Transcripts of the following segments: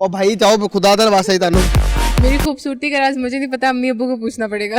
और भाई जाओ खुदा दा वास्ता ही तानू मेरी खूबसूरती का राज मुझे नहीं पता, अम्मी अब्बू को पूछना पड़ेगा।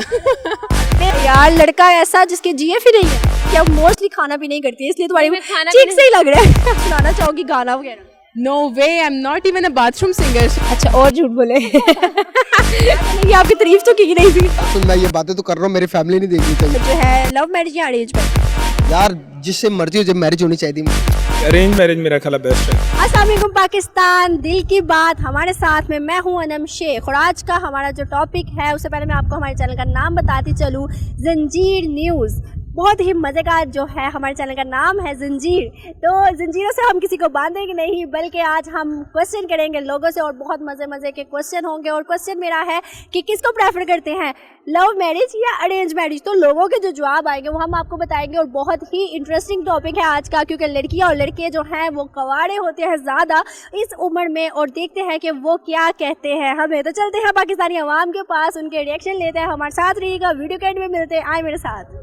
यार लड़का ऐसा जिसके जीएफ ही नहीं है, क्या मोस्टली खाना भी नहीं करती है, इसलिए तुम्हारी खाना ठीक से ही लग रहा है। सुनाना चाहोगी गाना वगैरह? No way, I am not even a bathroom singer. अच्छा और झूठ बोले। ये आपकी तारीफ तो की नहीं थी। सुन मैं ये बातें तो कर रहा हूँ, मेरी फैमिली नहीं देखनी चाहिए जो है लव मैरिज या अरेंज मैरिज? यार, जिससे मर्जी हो जब मैरिज होनी चाहिए थी। अरेंज मैरिज मेरा ख्याल बेस्ट है। अस्सलाम वालेकुम पाकिस्तान, दिल की बात हमारे साथ में मैं हूं अनम शेख। और आज का हमारा जो टॉपिक है उससे पहले मैं आपको हमारे चैनल का नाम बताती चलूं, जंजीर न्यूज़। बहुत ही मज़े का जो है हमारे चैनल का नाम है जंजीर। तो जंजीरों से हम किसी को बांधेंगे नहीं, बल्कि आज हम क्वेश्चन करेंगे लोगों से और बहुत मज़े के क्वेश्चन होंगे। और क्वेश्चन मेरा है कि किसको प्रेफर करते हैं, लव मैरिज या अरेंज मैरिज? तो लोगों के जो जवाब आएंगे वो हम आपको बताएंगे। और बहुत ही इंटरेस्टिंग टॉपिक है आज का, क्योंकि लड़कियां और लड़के जो हैं वो कवाड़े होते हैं ज़्यादा इस उम्र में। और देखते हैं कि वो क्या कहते हैं हमें। तो चलते हैं पाकिस्तानी अवाम के पास, उनके रिएक्शन लेते हैं। हमारे साथ रहिएगा, वीडियो के एंड में मिलते हैं। आए मेरे साथ।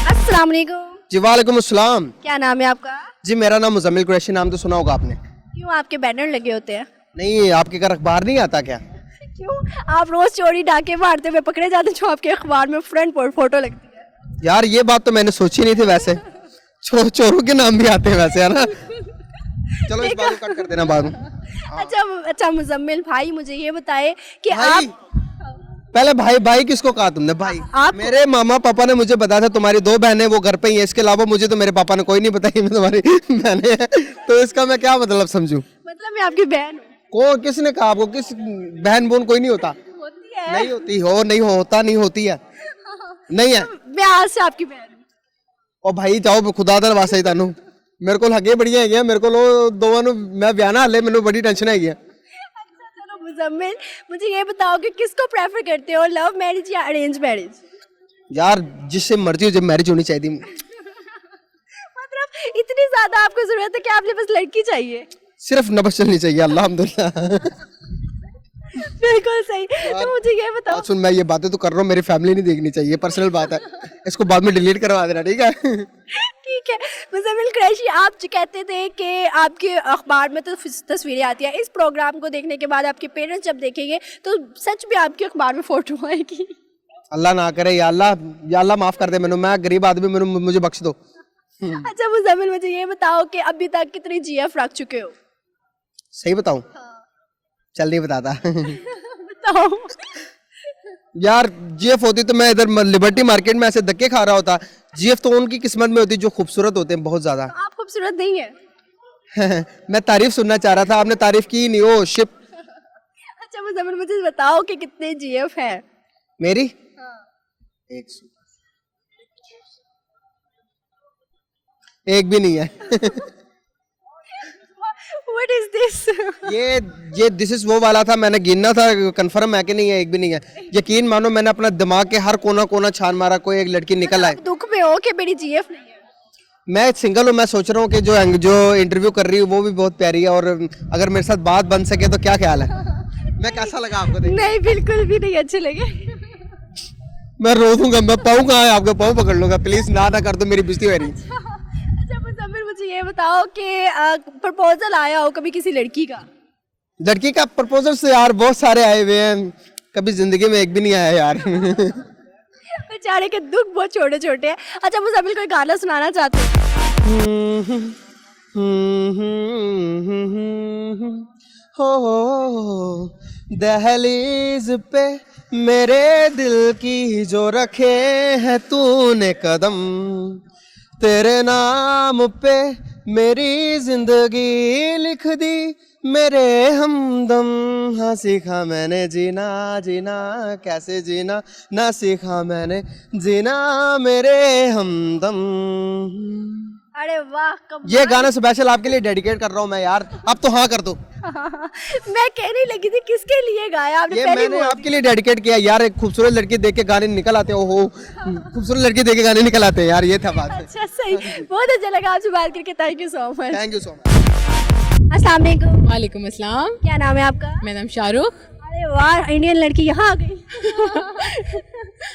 अस्सलाम वालेकुम। जी वालेकुम अस्सलाम। क्या नाम है आपका? जी मेरा नाम मुजम्मिल कुरैशी, नाम तो सुना होगा आपने। क्यों आपके बैनर लगे होते हैं? नहीं, आपके घर अखबार नहीं आता क्या? क्यों आप रोज चोरी डाके मारते हुए पकड़े जाते जो आपके अखबार में फ्रंट पर फोटो लगती है? यार ये बात तो मैंने सोची नहीं थी वैसे। चोरों के नाम भी आते हैं वैसे, है ना। चलो इस बात को कट कर देना बाद में। अच्छा मुजम्मिल भाई, मुझे ये बताए कि भाई, आप पहले भाई किसको कहा तुमने? भाई मेरे मामा पापा ने मुझे बताया था तुम्हारी 2 बहनें वो घर पे ही है, इसके अलावा मुझे तो मेरे पापा ने कोई नहीं बताई मैं तुम्हारी बहनें हैं। तो इसका मैं क्या मतलब समझूं? मतलब मैं आपकी बहन हूँ। को किसने कहा आपको? किस बहन बोन कोई नहीं होता? होती है। नहीं होती हो, नहीं होता, नहीं होती है, नहीं है। मैं आज से आपकी बहन हूँ। और भाई जाओ खुदा दा वास्ता ही तानू मेरे को लगे बढ़िया है मेरे को दोवां नु मैं ब्याह ना हाले, मैनू बड़ी टेंशन है। चलो मुजम्मिल, मुझे ये बताओ कि किसको प्रेफर करते हो, लव मैरिज या अरेंज मैरिज? यार जिससे मर्जी हो जब मैरिज होनी चाहिए थी। मतलब इतनी ज्यादा आपको जरूरत है कि आपके पास लड़की चाहिए? सिर्फ नबज चलनी चाहिए, अल्हम्दुलिल्लाह। बिल्कुल सही। तो मुझे ये बताओ। सुन मैं ये बातें तो कर रहा हूँ, मेरी फैमिली नहीं देखनी चाहिए, पर्सनल बात है। इसको बाद में डिलीट करवा देना, ठीक है? ठीक है मुजम्मिल कुरैशी, आप जो कहते थे कि आपके अखबार में तो तस्वीरें आती हैं, इस प्रोग्राम को देखने के बाद आपके पेरेंट्स जब देखेंगे तो सच में आपके अखबार में फोटो आएगी? अल्लाह ना करे, या अल्लाह माफ कर दे मैनू, मैं गरीब आदमी, मुझे बख्श दो। अच्छा मुजम्मिल, मुझे ये बताओ कि अभी तक कितनी जीएफ रख चुके हो? सही बताऊं? चल नहीं बताता। बताओ। यार जीएफ होती तो मैं इधर लिबर्टी मार्केट में ऐसे धक्के खा रहा होता। जीएफ तो उनकी किस्मत में होती जो खूबसूरत होते हैं बहुत ज्यादा। आप खूबसूरत नहीं है। मैं तारीफ सुनना चाह रहा था, आपने तारीफ की नहीं। ओ शिप। अच्छा मुजम्मिल, मुझे बताओ कि कितने जीएफ है मेरी? एक भी नहीं है। What is this? ये दिस इज वो वाला था, मैंने गिनना था, कंफर्म है कि नहीं है? एक भी नहीं है। यकीन मानो मैंने अपना दिमाग के हर कोना छान मारा, कोई एक लड़की निकल आए। दुख में हो कि मेरी जीएफ नहीं है? मैं सिंगल हूँ, मैं सोच रहा हूँ कि जो इंटरव्यू कर रही हूँ वो भी बहुत प्यारी है, और अगर मेरे साथ बात बन सके तो क्या ख्याल है? मैं कैसा लगा आपको देख? नहीं बिल्कुल भी नहीं अच्छे लगे। मैं रो दूंगा, मैं पाऊँ कहाँ है, आपका पाँव पकड़ लूंगा। प्लीज ना कर दो, मेरी बेइज्जती हो रही। अच्छा मुजम्मिल, मुझे ये बताओ कि प्रपोजल आया हो कभी किसी लड़की का? लड़की का प्रपोजल से यार बहुत सारे आए हुए हैं, कभी जिंदगी में एक भी नहीं आया यार। बेचारे के दुख बहुत छोटे छोटे हैं। अच्छा मुजम्मिल, कोई गाना सुनाना चाहते हो? हो दहलीज पे मेरे दिल की जो रखे हैं तूने कदम, तेरे नाम पे मेरी जिंदगी लिख दी मेरे हमदम। हाँ सीखा मैंने जीना कैसे जीना, ना सीखा मैंने जीना मेरे हमदम। अरे वाह, कमाल। ये गाना स्पेशल आपके लिए डेडिकेट कर रहा हूँ मैं यार। अब तो हाँ कर दो। मैं कहने लगी थी किसके लिए गाया आपने? ये पहली मैंने बोल आपके लिए डेडिकेट किया यार। एक खूबसूरत लड़की देख के गाने निकल आते हो, खूबसूरत लड़की देख के गाने निकल आते हैं यार, ये था बात। अच्छा सही, बहुत अच्छा लगा आपसे बात करके। Thank you so much. Thank you so much. अस्सलाम वालेकुम। वालेकुम अस्सलाम। क्या नाम है आपका? मेरा नाम शाहरुख। अरे वाह, इंडियन लड़की यहाँ आ गई।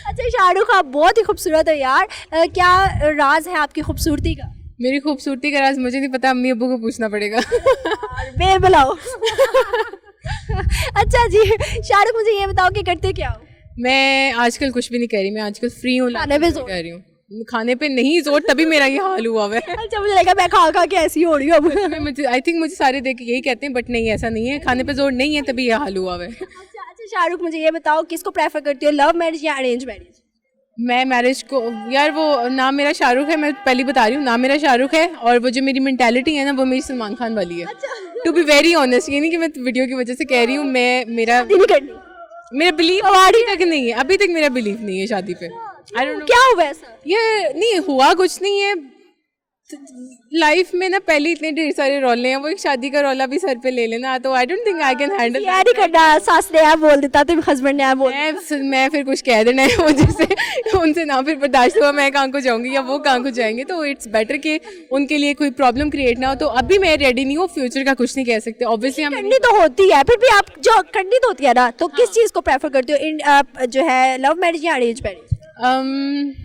अच्छा शाहरुख, आप बहुत ही खूबसूरत हो यार। क्या राज है आपकी खूबसूरती का? मेरी खूबसूरती का राज मुझे नहीं पता, अम्मी अब्बू को पूछना पड़ेगा। बेर बुलाओ। अच्छा जी, शाहरुख मुझे ये बताओ कि करते क्या हो? मैं आजकल कुछ भी नहीं कर रही, मैं आजकल फ्री हूँ, खाने पे जोर। कर रही हूँ, खाने पे नहीं जोर, तभी मेरा ये हाल हुआ हुआ है। अच्छा, मुझे लगा मैं खा खा के ऐसी हो रही हूँ अब। मुझे आई थिंक मुझे सारे देख के यही कहते हैं, बट नहीं, ऐसा नहीं है, खाने पे जोर नहीं है तभी ये हाल हुआ हुआ है। अच्छा शाहरुख मुझे ये बताओ किसको प्रेफर करती हो, लव मैरिज या अरेंज मैरिज? मैं मैरिज को, यार वो नाम मेरा शाहरुख है, मैं पहली बता रही हूँ, नाम मेरा शाहरुख है, और वो जो मेरी मेंटालिटी है ना वो मेरी सलमान खान वाली है। टू बी वेरी ऑनेस्ट, ये नहीं कि मैं वीडियो की वजह से कह रही हूँ, मेरा बिलीव अभी तक नहीं है, अभी तक मेरा बिलीव नहीं है शादी पे। आई डोंट नो क्या हुआ ऐसा? ये नहीं हुआ, कुछ नहीं है लाइफ में ना, पहले इतने ढेर सारे रौले हैं, वो एक शादी का रौला भी सर पे ले लेना, तो I don't think I can handle. यार ही करना, सास ने यार बोल देता तो हस्बैंड ने यार बोल, मैं फिर कुछ कह देना है मुझे से, उनसे ना फिर बर्दाश्त हुआ, मैं कहाँ को जाऊंगी या वो कहाँ को जाएंगे, तो इट्स बेटर कि उनके लिए कोई प्रॉब्लम क्रिएट ना हो। तो अभी मैं रेडी नहीं हूँ, फ्यूचर का कुछ नहीं कह सकते, ऑब्वियसली हम करनी तो होती है, फिर भी आप जो करनी तो होती है ना, तो किस चीज को प्रेफर करते हो, जो है लव मैरिज या अरेंज मैरिज?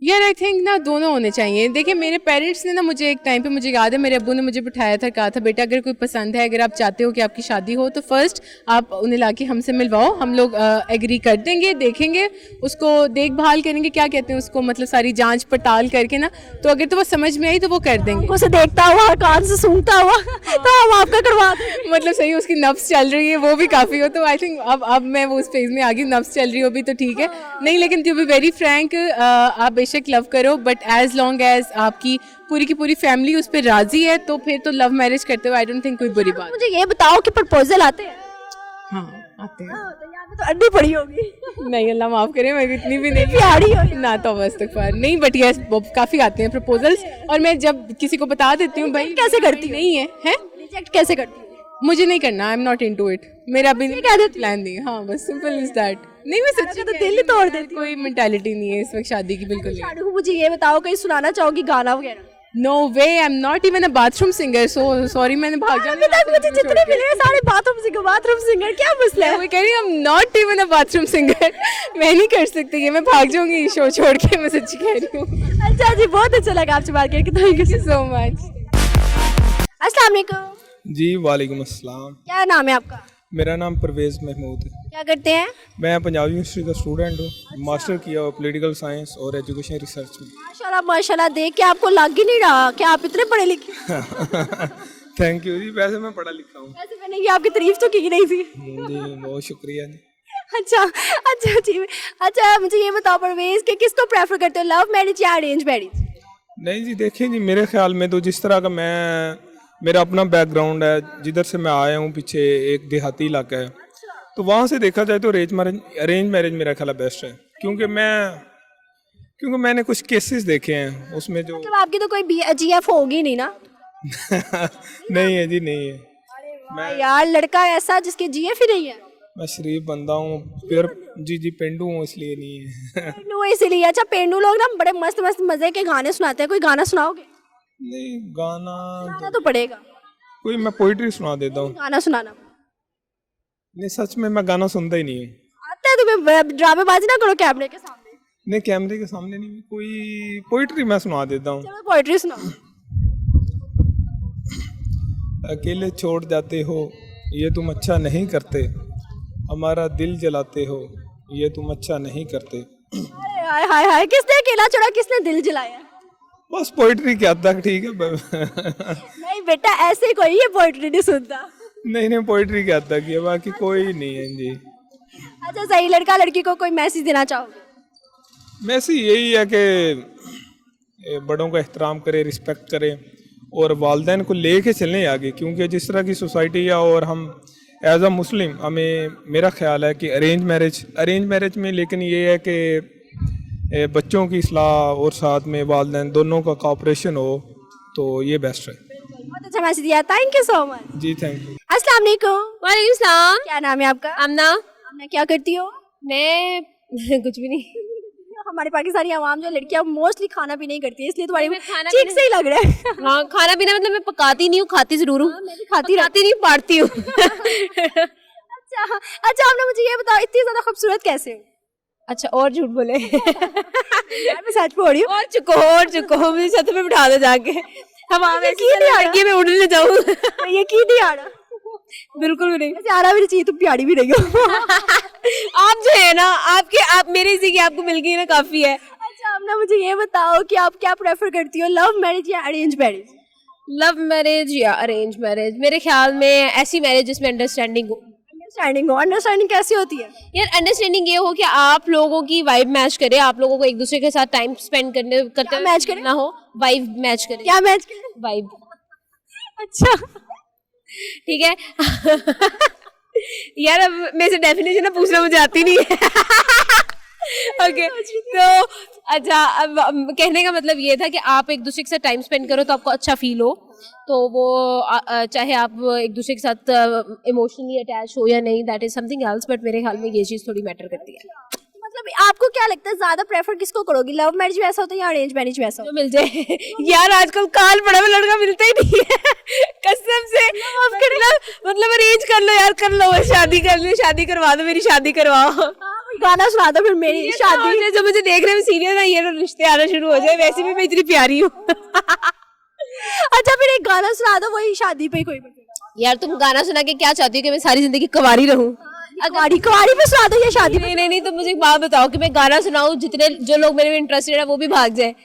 यार आई थिंक ना दोनों होने चाहिए। देखिए मेरे पेरेंट्स ने ना मुझे एक टाइम पे, मुझे याद है मेरे अब्बू ने मुझे बिठाया था, कहा था बेटा अगर कोई पसंद है, अगर आप चाहते हो कि आपकी शादी हो, तो फर्स्ट आप उन्हें लाके हमसे मिलवाओ, हम लोग एग्री कर देंगे, देखेंगे उसको, देखभाल करेंगे, क्या कहते हैं उसको, मतलब सारी जांच पड़ताल करके ना, तो अगर तो वो समझ में आई तो वो कर देंगे। उसे देखता हुआ, कान से सूंघता हुआ तो हम आपका करवा देंगे। मतलब सही उसकी नफ्स चल रही है वो भी काफ़ी हो, तो आई थिंक अब मैं वो उस फेज में आ गई, नफ्स चल रही हो भी तो ठीक है, नहीं लेकिन टू बी वेरी फ्रैंक, आप बेशक लव करो, बट एज लॉन्ग एज आपकी पूरी की पूरी फैमिली उस पर राजी है, तो फिर तो लव मैरिज करते हो, आई डोंट थिंक कोई बुरी बात। मुझे ये बताओ कि प्रपोजल आते हैं? हाँ आते हैं। तो यहाँ पे तो अंधी पड़ी होगी। नहीं अल्लाह माफ करे, मैं इतनी भी नहीं प्यारी हो ना, तो बस तक नहीं, बट यस काफ़ी आते हैं प्रपोजल्स, और मैं जब किसी को बता देती हूँ भाई कैसे करती नहीं है, रिजेक्ट कैसे करती हूँ? मुझे नहीं करना, आई एम नॉट इनटू इट, मेरा अभी नहीं प्लान नहीं है। हाँ बस सिंपल इज दैट। नहीं मैं सच्ची तो दिल ही तोड़ देती, कोई मेंटालिटी नहीं है इस वक्त शादी की, बिल्कुल नहीं। शाहरुख मुझे ये बताओ कहीं सुनाना चाहोगी गाना वगैरह? No way, I am not even a bathroom singer, so sorry, मैंने भाग जाना। अभी तक मुझे जितने मिले हैं सारे बाथरूम सिंगर, क्या मसला है? मैं कह रही हूँ आई am not even a bathroom singer, मैं नहीं कर सकती ये, मैं भाग जाऊंगी शो छोड़ के, मैं सच्ची कह रही हूँ। अच्छा जी, बहुत अच्छा लगा आपसे बात करके, थैंक यू सो मच। अस्सलाम वालेकुम। जी वालेकुम अस्सलाम। क्या नाम है आपका? मेरा नाम परवेज़ महमूद है। क्या करते हैं? मैं पंजाब यूनिवर्सिटी का स्टूडेंट हूँ, मास्टर किया हुआ पॉलिटिकल साइंस और एजुकेशन रिसर्च में। माशाल्लाह माशाल्लाह, देख के आपको लग ही नहीं रहा कि आप इतने पढ़े लिखे। थैंक यू जी, वैसे मैं पढ़ा लिखा हूँ। वैसे मैंने ये आपकी तारीफ तो की नहीं थी। जी बहुत शुक्रिया जी। अच्छा जी, अच्छा मुझे ये बताओ परवेज़ कि किसको प्रेफर करते हो, लव मैरिज या अरेंज मैरिज? नहीं जी देखिए जी, मेरे ख्याल में तो जिस तरह का मेरा अपना बैकग्राउंड है, जिधर से मैं आया हूँ, पीछे एक देहाती इलाका है, तो वहाँ से देखा जाए तो अरेंज मैरिज मेरा ख्याल बेस्ट है, क्योंकि मैंने कुछ केसेस देखे हैं उसमें जो मतलब आपकी तो कोई GF होगी नहीं ना? नहीं है जी, नहीं है। मैं यार लड़का ऐसा जिसके GF ही नहीं है। मैं शरीफ बंदा हूँ, फिर जी पेंडू हूँ, इसलिए नहीं है। पेंडू इसलिए? अच्छा, पेंडू लोग ना बड़े मस्त मस्त मजे के गाने सुनाते हैं, कोई गाना सुनाओगे? नहीं गाना तो पड़ेगा कोई, मैं पोइट्री सुना देता हूँ। गाना सुनाना। नहीं सच में मैं गाना सुनता ही नहीं हूँ। आता है तुम्हें? ड्रामेबाजी ना करो कैमरे के सामने। नहीं कैमरे के सामने नहीं, कोई पोइट्री मैं सुना देता हूँ। चलो पोइट्री सुनाओ। अकेले छोड़ जाते हो ये तुम अच्छा नहीं करते, हमारा दिल जलाते हो ये तुम अच्छा नहीं करते। हाय हाय हाय, किसने अकेला छोड़ा, किसने दिल जलाया? बस पोइट्री क्या था, ठीक है। नहीं बेटा, ऐसे कोई ये पोइट्री नहीं सुनता। नहीं पोइट्री क्या था कि बाकी कोई नहीं है जी। अच्छा सही, लड़का लड़की को कोई मैसेज देना चाहोगे? मैसेज यही है कि बड़ों का एहतराम करे, रिस्पेक्ट करे और वालिदैन को लेके चलें आगे, क्योंकि जिस तरह की सोसाइटी है और हम एज अ मुस्लिम, हमें मेरा ख्याल है कि अरेंज मैरिज में, लेकिन ये है कि बच्चों की इस्लाह और साथ में वालिदैन दोनों का कोऑपरेशन हो, तो ये बेस्ट है। बहुत अच्छा मैसेज दिया, थैंक यू सो मच जी थैंक यू। अस्सलाम वालेकुम। वालेकुम सलाम। क्या नाम है आपका? आमना। आमना, क्या करती हो? मैं कुछ भी नहीं। हमारे पाकिस्तानी आवाम जो लड़कियां मोस्टली खाना भी नहीं करती है, इसलिए तुम्हारी खाना ठीक से ही लग रहा है। हाँ खाना पीना मतलब मैं पकाती नहीं हूँ, खाती जरूर हूँ। मैं भी खाती नहीं, पाड़ती हूँ। अच्छा आपने मुझे ये बताओ, इतनी ज्यादा खूबसूरत कैसे हो? अच्छा और झूठ बोले। यार मैं सच बोल रही हूँ। और चुको मुझे छत पे बिठा दो जाके, हम यकीन नहीं आ रहा। मैं उड़ने जाऊँ। यकीन नहीं आ रहा। बिल्कुल भी नहीं। वैसे आना भी नहीं चाहिए, तुम प्यारी भी नहीं हो। आप जो है ना, आप मेरे से कि आपको मिल गई ना, काफी है। अच्छा, अब ना मुझे ये बताओ कि आप क्या प्रेफर करती हो, लव मैरिज या अरेंज मैरिज? लव मैरिज या अरेंज मैरिज? मेरे ख्याल में ऐसी मैरिज जिसमें अंडरस्टैंडिंग हो। अंडरस्टैंडिंग कैसी होती है? यार अंडरस्टैंडिंग ये हो कि आप लोगों की वाइब मैच करे, आप लोगों को एक दूसरे के साथ टाइम स्पेंड करते मैच करे? ना हो, वाइब मैच करे। क्या मैच करें? वाइब। अच्छा, ठीक है। यार अब मेरे से डेफिनेशन ना पूछना मुझे आती नहीं है। ओके तो अच्छा, अब कहने का मतलब ये था कि आप एक दूसरे के साथ टाइम स्पेंड करो तो आपको अच्छा फील हो, तो वो चाहे आप एक दूसरे के साथ इमोशनली अटैच हो या नहीं, that is something else, but मेरे ख्याल में ये चीज़ थोड़ी मैटर करती है। मतलब आपको क्या लगता है ज्यादा प्रेफर किसको करोगी, लव मैरिज वैसा होता है या अरेंज मैरिज वैसा जो मिल जाए। यार आजकल काल पड़ा हुआ लड़का मिलता ही नहीं है। कसम से मतलब अरेंज कर लो यार, कर लो, शादी कर लो, शादी करवा दो, मेरी शादी करवाओ। गाना सुना दो फिर मेरी शादी। जो मुझे देखने में सीरियस है, ये रिश्ते आना शुरू हो जाए, वैसे भी मैं इतनी प्यारी हूँ। अच्छा, फिर एक गाना सुना दो, वही शादी पे कोई बजेगा। यार तुम गाना सुना के क्या चाहती हो, कि मैं सारी जिंदगी कुंवारी रहूं? कुंवारी पे सुना दो या शादी पे? नहीं, तो मुझे एक बात बताओ कि मैं गाना सुनाऊं, जितने जो लोग मेरे में इंटरेस्टेड है वो भी भाग जाए।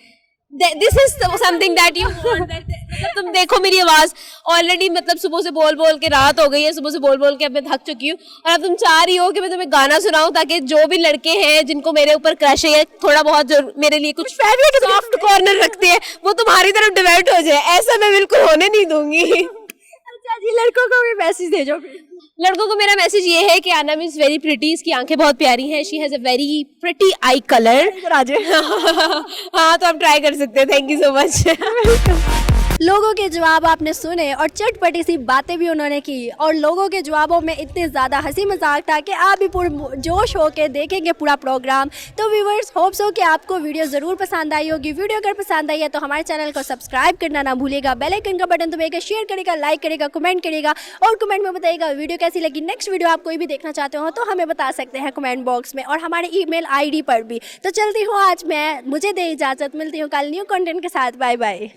This is something that you want. मतलब तुम देखो मेरी आवाज ऑलरेडी, मतलब सुबह से बोल बोल के रात हो गई है, सुबह से बोल बोल के अब मैं थक चुकी हूँ, और अब तुम चाह रही हो कि मैं तुम्हें गाना सुनाऊं ताकि जो भी लड़के हैं जिनको मेरे ऊपर क्रश है, थोड़ा बहुत जो मेरे लिए कुछ सॉफ्ट कॉर्नर रखते हैं, वो तुम्हारी तरफ डिवाइड हो जाए। ऐसा मैं बिल्कुल होने नहीं दूंगी। अच्छा जी, लड़कों को भी मैसेज दे जो फिर। लड़कों को मेरा मैसेज ये है कि आनम इज वेरी प्रिटी, इसकी आंखें बहुत प्यारी हैं, she has a very pretty I colour. हाँ, तो आप ट्राई कर सकते हैं। Thank you so much. लोगों के जवाब आपने सुने और चटपटी सी बातें भी उन्होंने की, और लोगों के जवाबों में इतने ज़्यादा हंसी मजाक था कि आप भी पूरे जोश होकर देखेंगे पूरा प्रोग्राम। तो व्यूअर्स, होप्स हो कि आपको वीडियो ज़रूर पसंद आई होगी। वीडियो अगर पसंद आई है तो हमारे चैनल को सब्सक्राइब करना ना भूलेगा, बेल आइकन का बटन दबाइएगा, शेयर करेगा, लाइक करेगा, कमेंट करेगा, और कमेंट में बताइएगा वीडियो कैसी लगी। नेक्स्ट वीडियो आप कोई भी देखना चाहते हो तो हमें बता सकते हैं कमेंट बॉक्स में, और हमारे ईमेल आईडी पर भी। तो चलती हूँ आज मैं, मुझे दे इजाज़त, मिलती हूँ कल न्यू कंटेंट के साथ। Bye bye.